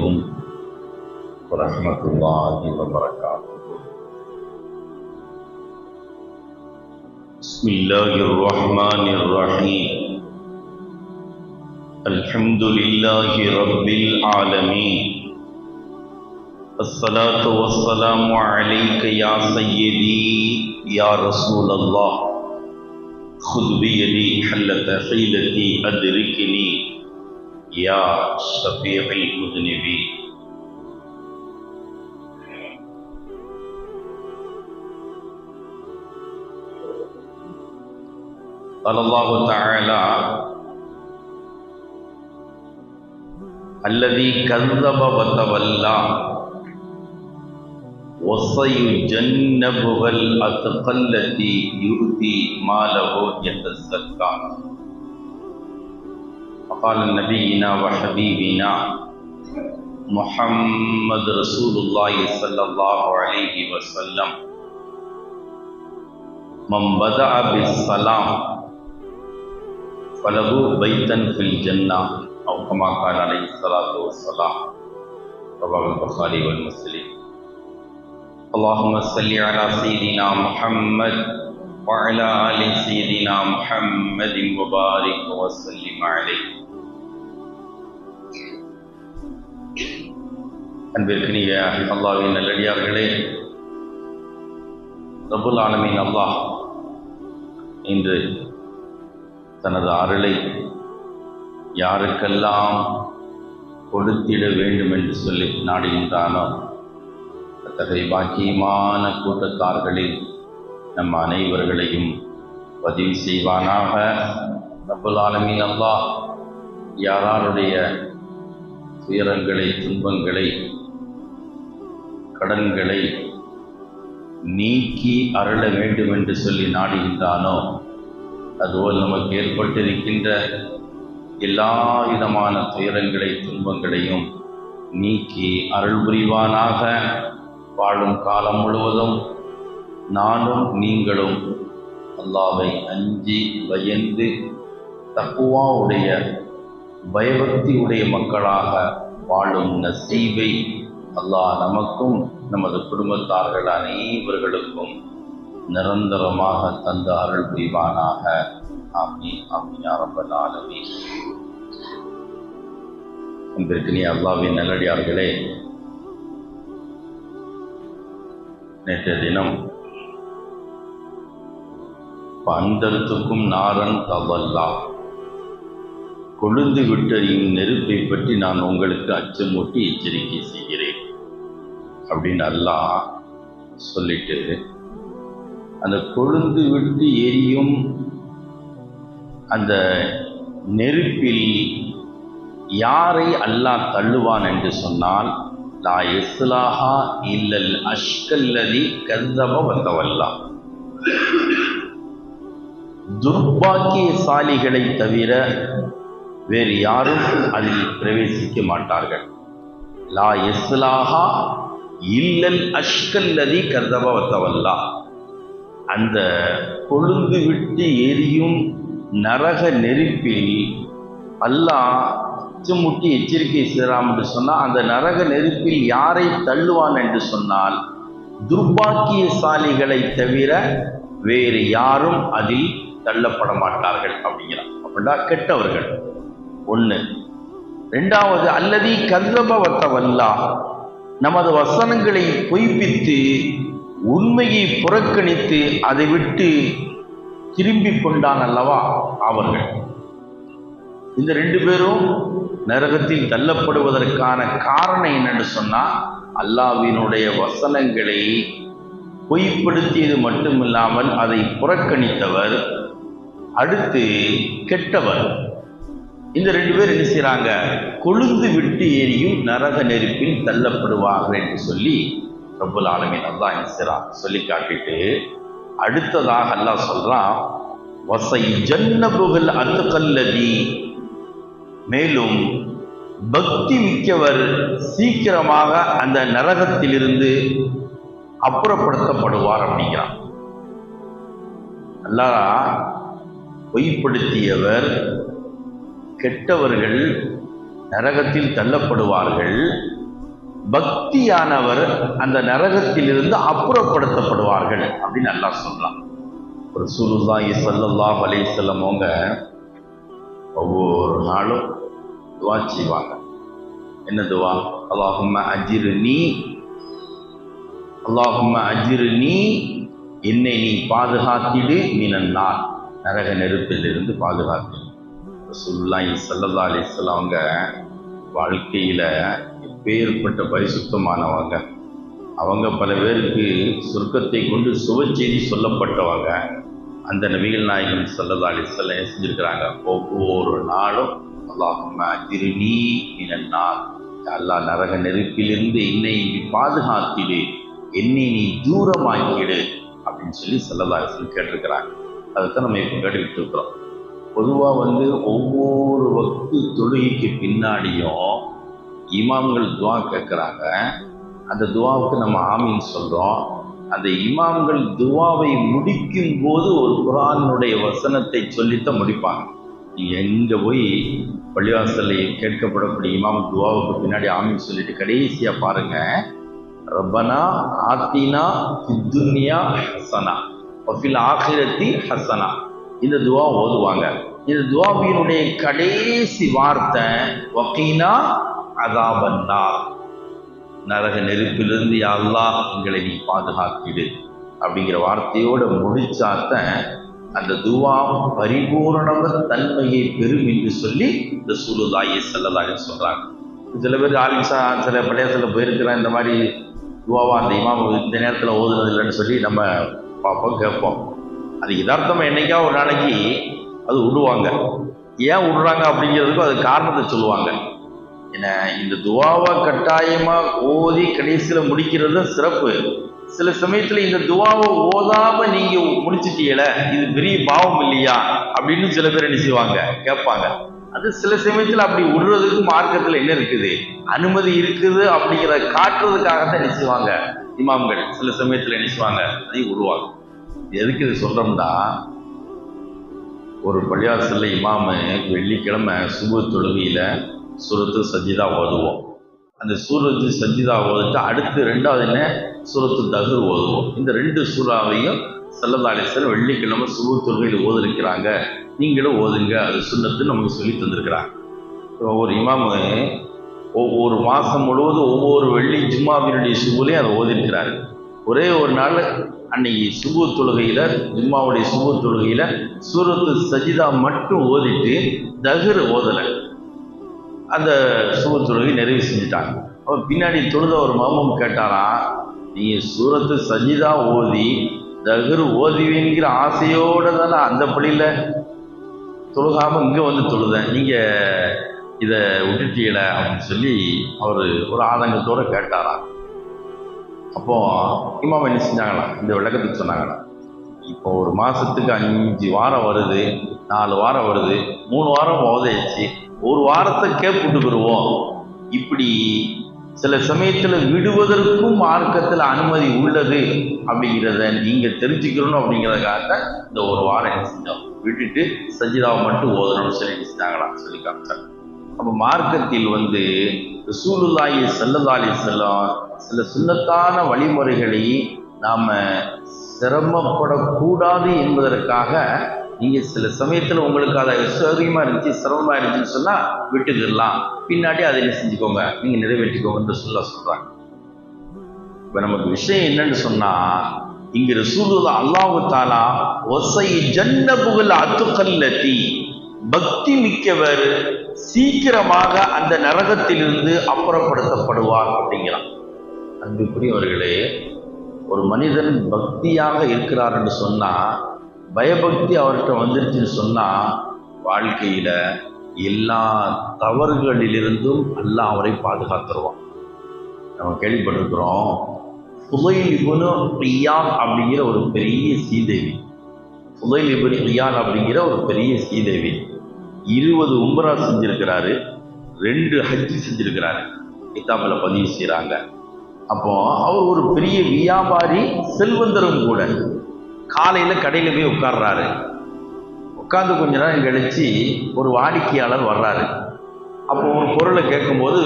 عليكم ورحمة الله وبركاته. بسم الله الرحمن الرحيم. الحمد لله رب العالمين. الصلاة والسلام عليك يا سيدي يا رسول الله. خذ بيدي حلت حيلتي أدركني يا شفيع المذنبين. قال الله تعالى: الذي كذب وتولى وسيجنبها الأتقى التي يؤتي ماله يتزكى. وقال نبينا وحبيبنا محمد رسول الله صلى الله عليه وسلم: من بدأ بالسلام فله بيتا في الجنة، أو كما قال عليه الصلاة والسلام. رواه البخاري والمسلم. اللهم صل على سيدنا محمد وعلى آل سيدنا محمد وبارك وسلم عليه. அன்பிற்கினிய அல்லாஹ்வின் நல்லடியார்களே, ரப்புல் ஆலமீன் அல்லாஹ் இன்று தனது அருளை யாருக்கெல்லாம் கொடுத்திட வேண்டும் என்று சொல்லி நாடுகின்றானோ அத்தகைய பாக்கியமான கூட்டத்தார்களில் நம் அனைவர்களையும் பதிவு செய்வானாக. ரப்புல் ஆலமீன் அல்லாஹ் யாருடைய துயரங்களை, துன்பங்களை, கடன்களை நீக்கி அருள வேண்டும் என்று சொல்லி நாடுகின்றானோ அதுபோல் நமக்கு ஏற்பட்டிருக்கின்ற எல்லா விதமான துயரங்களை, துன்பங்களையும் நீக்கி அருள் புரிவானாக. வாழும் காலம் முழுவதும் நானும் நீங்களும் அல்லாஹ்வை அஞ்சி பயந்து தக்வாவுடைய பயபக்தி உடைய மக்களாக வாழும் நசீபை அல்லாஹ் நமக்கும் நமது குடும்பத்தார்கள் அனைவர்களுக்கும் நிரந்தரமாக தந்த அருள் புரிவானாக. ஆமீன் ஆமீன் யா ரப்பல் ஆலமீன். அன்பிற்கினிய அல்லாஹ்வின் நல்லடியார்களே, நேற்றைய தினம் அந்தரத்துக்கும் நாரன் தவல்லா, கொழுந்து விட்ட நெருப்பை பற்றி நான் உங்களுக்கு அச்சமூட்டி எச்சரிக்கை செய்கிறேன் அப்படின்னு அல்லாஹ் சொல்லிட்டு, அந்த கொழுந்து விட்டு எரியும் அந்த நெருப்பில் யாரை அல்லாஹ் தள்ளுவான் என்று சொன்னால், லா யஸ்லாஹா இல்லல் அஷ்கல்லதி கஸப வதவல்லா, துர்பாக்கியசாலிகளை தவிர வேறு யாரும் அதில் பிரவேசிக்க மாட்டார்கள். லா யஸ்லாஹா இல்லல் அஷ்கல்லதி கஸப வதவல்லா, அந்த கொழுந்து விட்டு எரியும் நரக நெருப்பில் அல்லாஹ் அச்சமுட்டி எச்சரிக்கை செய்யலாம் என்று சொன்னால், அந்த நரக நெருப்பில் யாரை தள்ளுவான் என்று சொன்னால் துர்பாக்கியசாலிகளை தவிர வேறு யாரும் அதில் தள்ளப்பட மாட்டார்கள் அப்படிங்கிறான். அப்படின்னா கெட்டவர்கள் ஒன்று. ரெண்டாவது, அல்லதி கஸப வதவல்லா, நமது வசனங்களை பொய்ப்பித்து உண்மையை புறக்கணித்து அதை விட்டு திரும்பி கொண்டான் அல்லவா அவர்கள். இந்த ரெண்டு பேரும் நரகத்தில் தள்ளப்படுவதற்கான காரணம் என்னன்னு சொன்னா, அல்லாஹ்வினுடைய வசனங்களை பொய்ப்படுத்தியது மட்டுமில்லாமல் அதை புறக்கணித்தவர், அடுத்து கெட்டவர். இந்த ரெண்டு பேர் என்ன செய்றாங்க? கொழுந்து விட்டு எரியும் நரக நெருப்பில் தள்ளப்படுவார்கள் என்று சொல்லி ரப்புல் ஆலமீன் அல்லாஹ் என்ன செய்றான் சொல்லி காட்டிட்டு, அடுத்ததாக அல்லாஹ் சொல்றான், வஸைஜன்னபுல் அத்கல்லதி, மேலும் பக்தி மிக்கவர் சீக்கிரமாக அந்த நரகத்திலிருந்து அப்புறப்படுத்தப்படுவார் அப்படிங்கிறான். அல்லாஹ் பொய்ப்படுத்தியவர், கெட்டவர்கள் நரகத்தில் தள்ளப்படுவார்கள். பக்தியானவர் அந்த நரகத்திலிருந்து அப்புறப்படுத்தப்படுவார்கள் அப்படின்னு அல்லாஹ் சொல்றான். ரசூலுல்லாஹி ஸல்லல்லாஹு அலைஹி வஸல்லம் அவங்க ஒவ்வொரு நாளும் துவா செய்வாங்க. என்ன துவா? அல்லாஹும்ம அஜிர்னி, அல்லாஹும்ம அஜிர்னி, என்னை நீ பாதுகாத்திடு, மினன்னார், நரக நெருப்பிலிருந்து பாதுகாத்திடு. ரசூலுல்லாஹி ஸல்லல்லாஹு அலைஹி வஸல்லம் அவங்க வாழ்க்கையில எப்பேற்பட்ட பரிசுத்தமானவங்க. அவங்க பல பேருக்கு சொர்க்கத்தை கொண்டு சுபச்செய்தி சொல்லப்பட்டவங்க. அந்த நபிகள் நாயகம் ஸல்லல்லாஹு அலைஹி வஸல்லம் செஞ்சிருக்கிறாங்க. ஒவ்வொரு நாளும் அல்லாஹும்ம அஜிர்னி மினன்னார், அல்லாஹ் நரக நெருப்பிலிருந்து என்னை நீ பாதுகாத்திடு, என்னை நீ தூரமாக்கிடு அப்படின்னு சொல்லி ஸல்லல்லாஹு அலைஹி வஸல்லம் கேட்டிருக்கிறாங்க. அதைத்தான் நம்ம இப்போ கேட்டுக்கிட்டு இருக்கிறோம். பொதுவாக ஒவ்வொரு வக்து தொழுகைக்கு பின்னாடியும் இமாம்கள் துவா கேட்குறாங்க. அந்த துவாவுக்கு நம்ம ஆமீன் சொல்கிறோம். அந்த இமாம்கள் துவாவை முடிக்கும் போது ஒரு குர்ஆனுடைய வசனத்தை சொல்லித்தான் முடிப்பாங்க. நீங்கள் எங்கே போய் பள்ளிவாசலில் கேட்கப்படக்கூடிய இமாம் துவாவுக்கு பின்னாடி ஆமீன் சொல்லிட்டு கடைசியாக பாருங்க, ரப்பனா ஆத்தினா ஃபித் துன்யா ஹஸனா வஃபில் ஆখিরাতি ஹஸனா, இந்த துவா ஓதுவாங்க. இந்த துவாவினுடைய கடைசி வார்த்தை வகீனா அஸாபன்னார், நரக நெருப்பிலிருந்து யா அல்லாஹ் எங்களை நீ பாதுகாத்திடு அப்படிங்கிற வார்த்தையோடு முடிச்சாத்தான் அந்த துவா பரிபூரண தன்மையை பெறும் என்று சொல்லி ரசூலுல்லாஹி ஸல்லல்லாஹு அலைஹி வஸல்லம் சொல்றாங்க. சில பேர் ஆலிம்சா சில பள்ளியாசலில் போயிருக்கிறேன், இந்த மாதிரி துவாவா அந்த இமாம் இந்த நேரத்தில் ஓதுனது இல்லைன்னு சொல்லி நம்ம பார்ப்போம், கேட்போம். அது யதார்த்தமாக என்னைக்கா ஒரு நாளைக்கு அது விடுவாங்க. ஏன் விடுறாங்க அப்படிங்கிறதுக்கும் அது காரணத்தை சொல்லுவாங்க. ஏன்னா இந்த துவாவை கட்டாயமாக ஓதி கடைசியில் முடிக்கிறது தான் சிறப்பு. சில சமயத்தில் இந்த துவாவை ஓதாம நீங்க முடிச்சிட்டீங்கள, இது பெரிய பாவம் இல்லையா அப்படின்னு சில பேர் என்ன செய்வாங்க, கேட்பாங்க. அது சில சமயத்தில் அப்படி விடுறதுக்கு மார்க்கத்தில் என்ன இருக்குது, அனுமதி இருக்குது அப்படிங்கிறத காட்டுறதுக்காகத்தான் என்ன செய்வாங்க இமாம்கள். சில சமயத்தில் என்ன செய்வாங்க, அதையும் விடுவாங்க. எதுக்கு இது சொல்றோம்னா, ஒரு பள்ளிவாசல்ல இமாமு வெள்ளிக்கிழமை சுபஹ் தொழுகையில சூரத்து சஜிதா ஓதுவோம். அந்த சூரத்து சஜிதா ஓதிட்டு அடுத்து ரெண்டாவது என்ன சூரத்து தஹர் ஓதுவோம். இந்த ரெண்டு சூறாவையும் ஸல்லல்லாஹு அலைஹி வஸல்லம் வெள்ளிக்கிழமை சுபஹ் தொழுகையில் ஓதிருக்கிறாங்க, நீங்களும் ஓதுங்க, அது சுன்னத்து நமக்கு சொல்லி தந்திருக்கிறாங்க. ஒவ்வொரு இமாமு ஒவ்வொரு மாதம் முழுவதும் ஒவ்வொரு வெள்ளி ஜும்மாவினுடைய சுபுலையும் அதை ஓதிருக்கிறாரு. ஒரே ஒரு நாள் அன்னைக்கு சுபஹ் தொழுகையில், ஜும்மாவுடைய சுபஹ் தொழுகையில் சூரத்து சஜிதா மட்டும் ஓதிட்டு தஹர் ஓதலை. அந்த சுபஹ் தொழுகை நிறைவு செஞ்சுட்டாங்க. அப்போ பின்னாடி தொழுத ஒரு மாமூம் கேட்டாராம், நீங்கள் சூரத்து சஜிதா ஓதி தஹர் ஓதுவீங்கிற ஆசையோடு தானே அந்த பள்ளியில் தொழுகாமல் இங்கே வந்து தொழுதேன், நீங்கள் இதை விட்டுட்டீங்கள அப்படின்னு சொல்லி அவர் ஒரு ஆதங்கத்தோடு கேட்டாராம். அப்போது இமாம் என்ன செஞ்சாங்களாம், இந்த விளக்கத்துக்கு சொன்னாங்களாம், இப்போ ஒரு மாதத்துக்கு 5 வாரம் வருது, 4 வாரம் வருது, 3 வாரம் ஓதைச்சு, ஒரு வாரத்தை கேட்டுக்கிடுவோம். இப்படி சில சமயத்தில் விடுவதற்கும் மார்க்கத்தில் அனுமதி உள்ளது அப்படிங்கிறத நீங்கள் தெரிஞ்சுக்கணும் அப்படிங்கிறதுக்காக இந்த ஒரு வாரம் என்ன செஞ்சோம், விட்டுட்டு சஜிதாவை மட்டும் ஓதணும்னு சொல்லி செஞ்சாங்களாம், சொல்லி காமிச்சாங்க. அப்போ மார்க்கத்தில் ரசூலுல்லாஹி ஸல்லல்லாஹு அலைஹி வஸல்லம் சில சுன்னத்தான வழிமுறைகளை நாம் சிரமப்படக்கூடாது என்பதற்காக நீங்கள் சில சமயத்தில் உங்களுக்கு அதை சௌகரியமாக இருந்துச்சு, சிரமமாக இருந்துச்சுன்னு சொன்னால் விட்டுக்கிடலாம், பின்னாடி அதை என்ன செஞ்சுக்கோங்க, நீங்கள் நிறைவேற்றிக்கோங்கன்னு சொல்கிறாங்க. இப்போ நமக்கு விஷயம் என்னன்னு சொன்னால், இங்கே ரசூலுல்லாஹ் அல்லாஹ் தஆலா ஒசை ஜன்னபுல் அத்துகல்லதி, பக்தி மிக்கவர் சீக்கிரமாக அந்த நரகத்திலிருந்து அப்புறப்படுத்தப்படுவார் அப்படிங்கிறான். அன்புக்குரியவர்களே, ஒரு மனிதன் பக்தியாக இருக்கிறார் என்று சொன்னால், பயபக்தி அவர்கிட்ட வந்துருச்சுன்னு சொன்னால், வாழ்க்கையில் எல்லா தவறுகளிலிருந்தும் அல்லாஹ் அவரை பாதுகாத்துருவான். நம்ம கேள்விப்பட்டிருக்கிறோம், ஃபுதைல் இப்னு இயாத் அப்படிங்கிற ஒரு பெரிய சீதேவி, ஃபுதைல் இப்னு இயாத் அப்படிங்கிற ஒரு பெரிய சீதேவி 20 உம்ரா செஞ்சிருக்கிறாரு, 2 ஹஜ் செஞ்சிருக்கிறாரு, கிதாபில் பதிவு செய்கிறாங்க. அப்போ அவர் ஒரு பெரிய வியாபாரி, செல்வந்தரும் கூட. காலையில் கடையில் போய் உட்கார்றாரு. உட்கார்ந்து கொஞ்ச நேரம் கழிச்சு ஒரு வாடிக்கையாளர் வர்றாரு. அப்போ ஒரு பொருளை கேட்கும்போது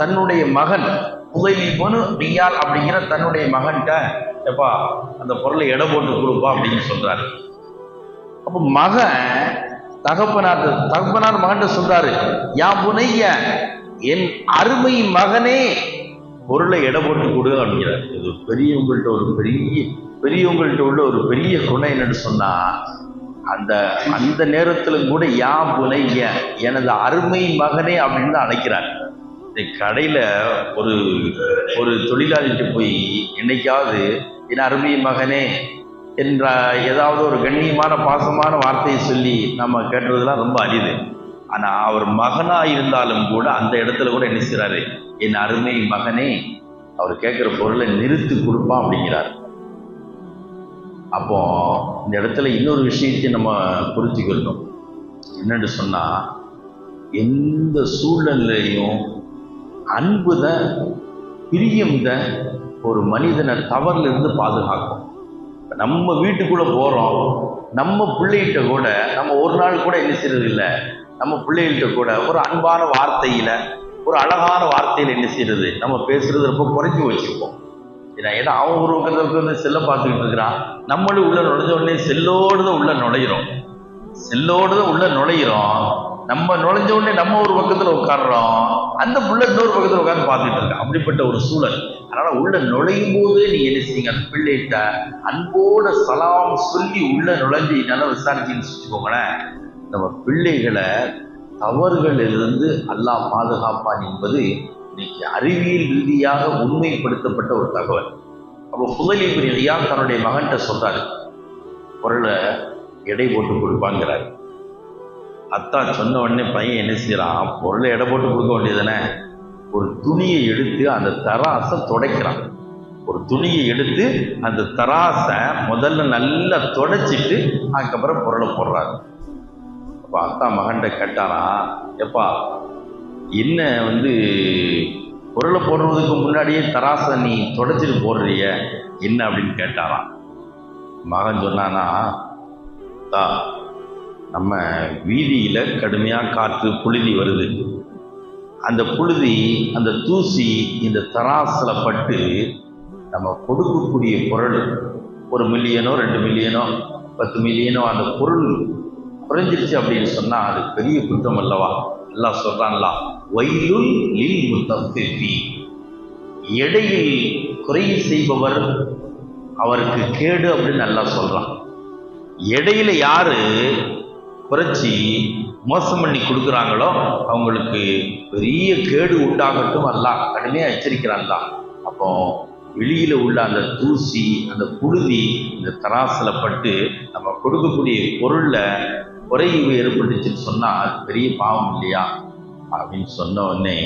தன்னுடைய மகன் புதைலி போன ரியால் அப்படிங்கிற தன்னுடைய மகன்கிட்ட எப்பா அந்த பொருளை எடை போட்டு கொடுப்பா அப்படின்னு சொல்றாரு. அப்போ மகன் தகப்பனார் மகன்கிட்ட சொல்றாரு, யா புனைய, என் அருமை மகனே பொருளை எடை போட்டு கொடு அப்படிங்கிறார். இது பெரியவங்கள்ட்ட உள்ள ஒரு பெரிய குணம் என்னன்னு சொன்னா, அந்த நேரத்துல கூட யா புனைய, எனது அருமை மகனே அப்படின்னு தான் அழைக்கிறார். கடையில ஒரு தொழிலாளிகிட்ட போய் என்னைக்காவது என் அருமை மகனே என்ற ஏதாவது ஒரு கண்ணியமான பாசமான வார்த்தையை சொல்லி நம்ம கேட்டதெல்லாம் ரொம்ப அரிது. ஆனா அவர் மகனா இருந்தாலும் கூட அந்த இடத்துல கூட என்ன செய்றாரு, என் அருமை மகனே, அவர் கேட்கிற பொருளை நிறுத்தி கொடுப்பான் அப்படிங்கிறார். அப்போ இந்த இடத்துல இன்னொரு விஷயத்தை நம்ம புரிஞ்சுக்கணும். என்னன்னு சொன்னா, எந்த சூழ்நிலையும் அன்புதான், பிரியம்தான் ஒரு மனிதனை தவறுல இருந்து பாதுகாக்கும். நம்ம வீட்டுக்குள்ள போறோம், நம்ம பிள்ளைகிட்ட கூட நம்ம ஒரு நாள் கூட என்ன செய்யறது இல்லை, நம்ம பிள்ளைகள்கிட்ட கூட ஒரு அன்பான வார்த்தையில, ஒரு அழகான வார்த்தையில என்ன செய்யறது, நம்ம பேசுறது ரொம்ப குறைச்சி வச்சுப்போம். ஏன்னா அவன் ஒரு பக்கத்துக்கு வந்து செல்ல பார்த்துக்கிட்டு இருக்கிறான், நம்மளும் உள்ள நுழைஞ்ச உடனே செல்லோடுதான் உள்ள நுழையிறோம். நம்ம நுழைஞ்ச உடனே நம்ம ஒரு பக்கத்துல உட்காடுறோம், அந்த புள்ள இன்னொரு பக்கத்துல உட்காந்து பார்த்துட்டு இருக்கான். அப்படிப்பட்ட ஒரு சூழல். அதனால உள்ள நுழையும் போது நீங்க என்ன செய்யுங்க, அந்த பிள்ளைகிட்ட அன்போட சலாம் சொல்லி உள்ள நுழைஞ்சு நல்லா விசாரிச்சுன்னு வச்சுக்கோங்களேன். நம்ம பிள்ளைகளை தவறுகளிலிருந்து அல்லாஹ் பாதுகாப்பான் என்பது இன்னைக்கு அறிவியல் ரீதியாக உண்மைப்படுத்தப்பட்ட ஒரு தகவல். அப்போ புதைலி இப்னு இயாத் தன்னுடைய மகன்கிட்ட சொல்றாரு, பொருளை எடை போட்டு கொடுப்பாங்கிறார். அத்தா சொன்ன உடனே பையன் என்ன செய்யறான், பொருளை எடை போட்டு கொடுக்க வேண்டியதுதானே, ஒரு துணியை எடுத்து அந்த தராசை துடைக்கிறான். ஒரு துணியை எடுத்து அந்த தராசை முதல்ல நல்லா துடைச்சிட்டு அதுக்கப்புறம் பொருளை போடுறாரு. அப்ப அத்தா மகன்கிட்ட கேட்டாரா, எப்பா என்ன வந்து பொருளை போடுறதுக்கு முன்னாடியே தராசை நீ துடைச்சிட்டு போடுறிய என்ன அப்படின்னு கேட்டாராம். மகன் சொன்னானா, நம்ம வீதியில கடுமையா காற்று புழுதி வருது, அந்த புழுதி அந்த தூசி இந்த தராசுல பட்டு நம்ம கொடுக்கக்கூடிய பொருள் 1 மில்லியனோ 2 மில்லியனோ 10 மில்லியனோ அந்த பொருள் குறைஞ்சிருச்சு அப்படின்னு சொன்னா அது பெரிய குற்றம் அல்லவா? அல்லாஹ் சொல்றான்ல, வயலுல் லில் முத்தஃபிஃபீன், எடையில் குறை செய்பவர் அவருக்கு கேடு அப்படின்னு அல்லாஹ் சொல்றான். எடையில யாரு குறைச்சி மோசம் பண்ணி கொடுக்குறாங்களோ அவங்களுக்கு பெரிய கேடு உண்டாகட்டும் அல்லாஹ் கடுமையா எச்சரிக்கிறான்ல. அப்போ வெளியில உள்ள அந்த தூசி அந்த புழுதி இந்த தராசுல பட்டு நம்ம கொடுக்கக்கூடிய பொருள்ல குறைவு ஏற்பட்டுச்சுன்னு சொன்னா அது பெரிய பாவம் இல்லையா அப்படின்னு சொன்ன உடனே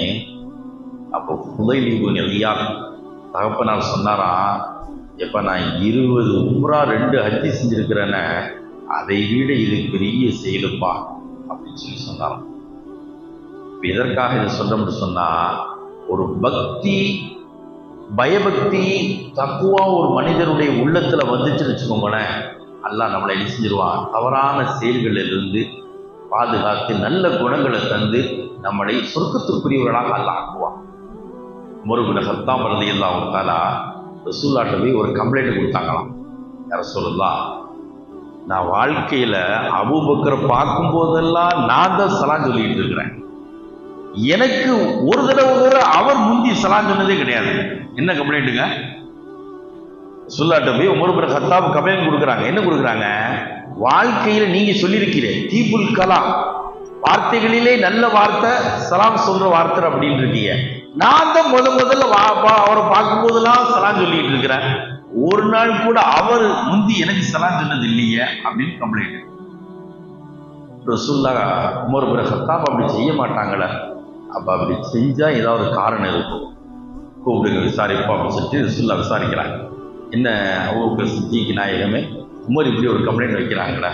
அப்போ புதைலி இப்னு இயாத் தகப்பனார் சொன்னாராம், எப்ப நான் 20 உம்ரா 2 ஹஜ்ஜி செஞ்சிருக்கிறேன்னு அதை விட இது பெரிய செயலுப்பா அப்படின்னு சொல்லி சொன்னாராம். இதற்காக இதை சொல்றோம்னு சொன்னா, ஒரு பக்தி பயபக்தி தக்குவா ஒரு மனிதனுடைய உள்ளத்துல வந்துச்சுன்னு வச்சுக்கோங்களேன், அல்லாஹ் நம்மளை என்ன செஞ்சிருவான், தவறான செயல்களிலிருந்து பாதுகாத்து நல்ல குணங்களை தந்து நம்மளை சொர்க்கத்துக்குரியவர்களாக அல்லாஹ் ஆக்குவான். உமர் இப்னு கத்தாப் ரலியல்லாஹு தஆலா ரசூலுல்லாஹ்ட்ட போய் ஒரு கம்ப்ளைண்ட் கொடுத்தாங்களாம். யா ரசூலுல்லாஹ், நான் வாழ்க்கையில அபூபக்கரை பார்க்கும் போதெல்லாம் நான் தான் சலாம் சொல்லிட்டு இருக்கிறேன், எனக்கு ஒரு தடவை கூட அவர் முந்தி சலாம் சொன்னதே கிடையாது. என்ன கம்ப்ளைண்ட்டுங்க? ரசூலுல்லாஹ்ட்ட போய் உமர் இப்னு கத்தாப் கம்ப்ளைண்ட் கொடுக்குறாங்க. என்ன கொடுக்குறாங்க? வாழ்க்கையில நீங்க சொல்லியிருக்கிறேன் தீபுல் கலாம், வார்த்தைகளிலே நல்ல வார்த்தை சலாம் சொல்ற வார்த்தை அப்படின்னு இருக்கீங்க, நான் தான் முதல்ல அவரை பார்க்கும் போதெல்லாம் சலாம் சொல்லிட்டு இருக்கிறேன், ஒரு நாள் கூட அவர் முந்தி எனக்கு சலாம் சொன்னது இல்லையே அப்படின்னு கம்ப்ளைண்ட். ரசூலுல்லாஹ் உமர் இப்னு கத்தாப் அப்படி செய்ய மாட்டாங்களே, அப்ப அப்படி செஞ்சா ஏதாவது காரணம் இருக்கும், கூப்பிடுங்க விசாரிப்போம் அப்படின்னு சொல்லிட்டு ரசூலுல்லாஹ் விசாரிக்கிறாங்க. என்ன அபூபக்கர் சித்திக் நாயகமே, உமர் இப்படி ஒரு கம்ப்ளைண்ட் வைக்கிறாங்களே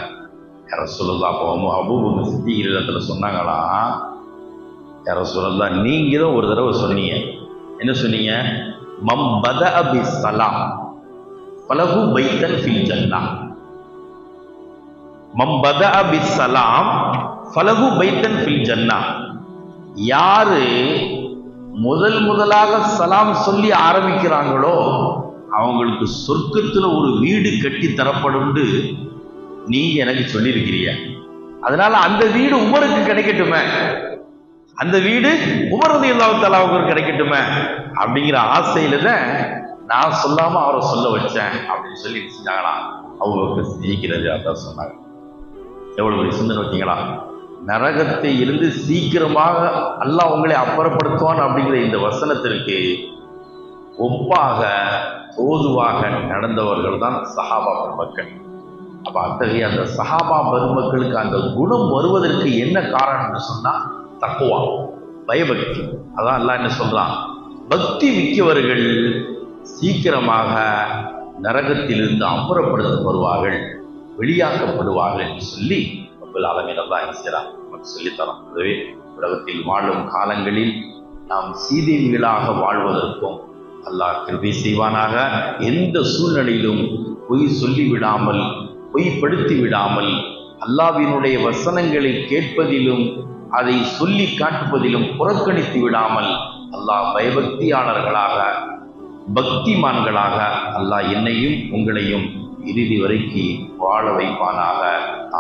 யார ரசூலுல்லாஹ். அப்போ அபூபக்கர் சித்திக் இடத்துல சொன்னாங்களா, யார ரசூலுல்லாஹ் நீங்க தான் ஒரு தடவை சொன்னீங்க, என்ன சொன்னீங்க? மம் பதஅ பிஸ்ஸலாம் ஃபலஹு பைத்தன் ஃபில் ஜன்னah, மம் பதஅ பிஸ்ஸலாம் ஃபலஹு பைத்தன் ஃபில் ஜன்னah, யாரு முதலாக சலாம் சொல்லி ஆரம்பிக்கிறாங்களோ அவங்களுக்கு சொர்க்கத்துல ஒரு வீடு கட்டி தரப்படும் நீங்க எனக்கு சொல்லியிருக்கிறீங்க. அதனால அந்த வீடு உமருக்கு கிடைக்கட்டுமே, அந்த வீடு உமர் ரலியல்லாஹு தஆலா அவங்களுக்கு கிடைக்கட்டுமே அப்படிங்கிற ஆசையில தான் நான் சொல்லாம அவரை சொல்ல வச்சேன் அப்படின்னு சொல்லி செஞ்சாங்களாம். அவங்க ஜெயிக்கிறது அதான் சொன்னாங்க. எவ்வளவு சிந்தனை வச்சீங்களா? நரகத்தை இருந்து சீக்கிரமாக அல்லாஹ் உங்களை அப்புறப்படுத்துவான் அப்படிங்கிற இந்த வசனத்திற்கு ஒப்பாக தோதுவாக நடந்தவர்கள் தான் சஹாபா பெருமக்கள். அப்ப அத்தகைய அந்த சஹாபா பெருமக்களுக்கு அந்த குணம் வருவதற்கு என்ன காரணம்னு சொன்னா தக்குவா, பயபக்தி. அதான் அல்லாஹ் என்ன சொல்றான், பக்தி மிக்கவர்கள் சீக்கிரமாக நரகத்திலிருந்து அப்புறப்படுத்தப்படுவார்கள், வெளியாக்கப்படுவார்கள் என்று சொல்லி ரப்பல் ஆலமீன் அல்லாஹ் என்ன செய்றான், நமக்கு சொல்லித்தரான். அதுவே உலகத்தில் வாழும் காலங்களில் நாம் சீதேவிகளாக வாழ்வதற்கும் அல்லாஹ் கிருபை செய்வானாக. எந்த சூழ்நிலையிலும் பொய் சொல்லிவிடாமல், பொய்ப்படுத்தி விடாமல், அல்லாஹ்வினுடைய வசனங்களை கேட்பதிலும் அதை சொல்லி காட்டுவதிலும் புறக்கணித்து விடாமல் அல்லாஹ் பயபக்தியாளர்களாக, பக்திமான்களாக அல்லாஹ் என்னையும் உங்களையும் இறுதி வரைக்கு வாழ வைப்பானாக.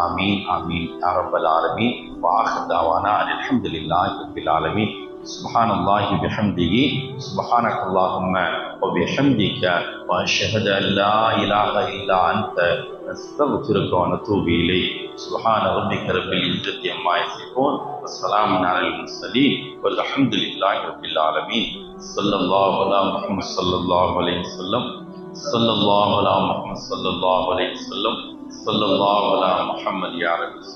ஆமீன் ஆமீன் யா ரப்பல் ஆலமீன். வஆஹிரு தஅவானா அல்ஹம்துலில்லாஹி ரப்பில் ஆலமீன். சுப்ஹானல்லாஹி பிஹம்திஹி சுப்ஹானக்கல்லாஹும்ம வ பிஹம்திக வ அஷ்ஹது அன் லா இலாஹ இல்லா அன்த நஸ்தக்ஃபிருக வ நதூபு இலைக். சுப்ஹான ரப்பிக ரப்பில் இஸ்ஸத்தி அம்மா யசிஃபூன் வ ஸலாமுன் அலல் முர்ஸலீன் வல்ஹம்துலில்லாஹி ரப்பில் ஆலமீன். ஸல்லல்லாஹு அலா முஹம்மத் ஸல்லல்லாஹு அலைஹி வஸல்லம். ஸல்லல்லாஹு அலா முஹம்மத் ஸல்லல்லாஹு அலைஹி வஸல்லம். ஸல்லல்லாஹு அலா முஹம்மத் யா ரப்பி.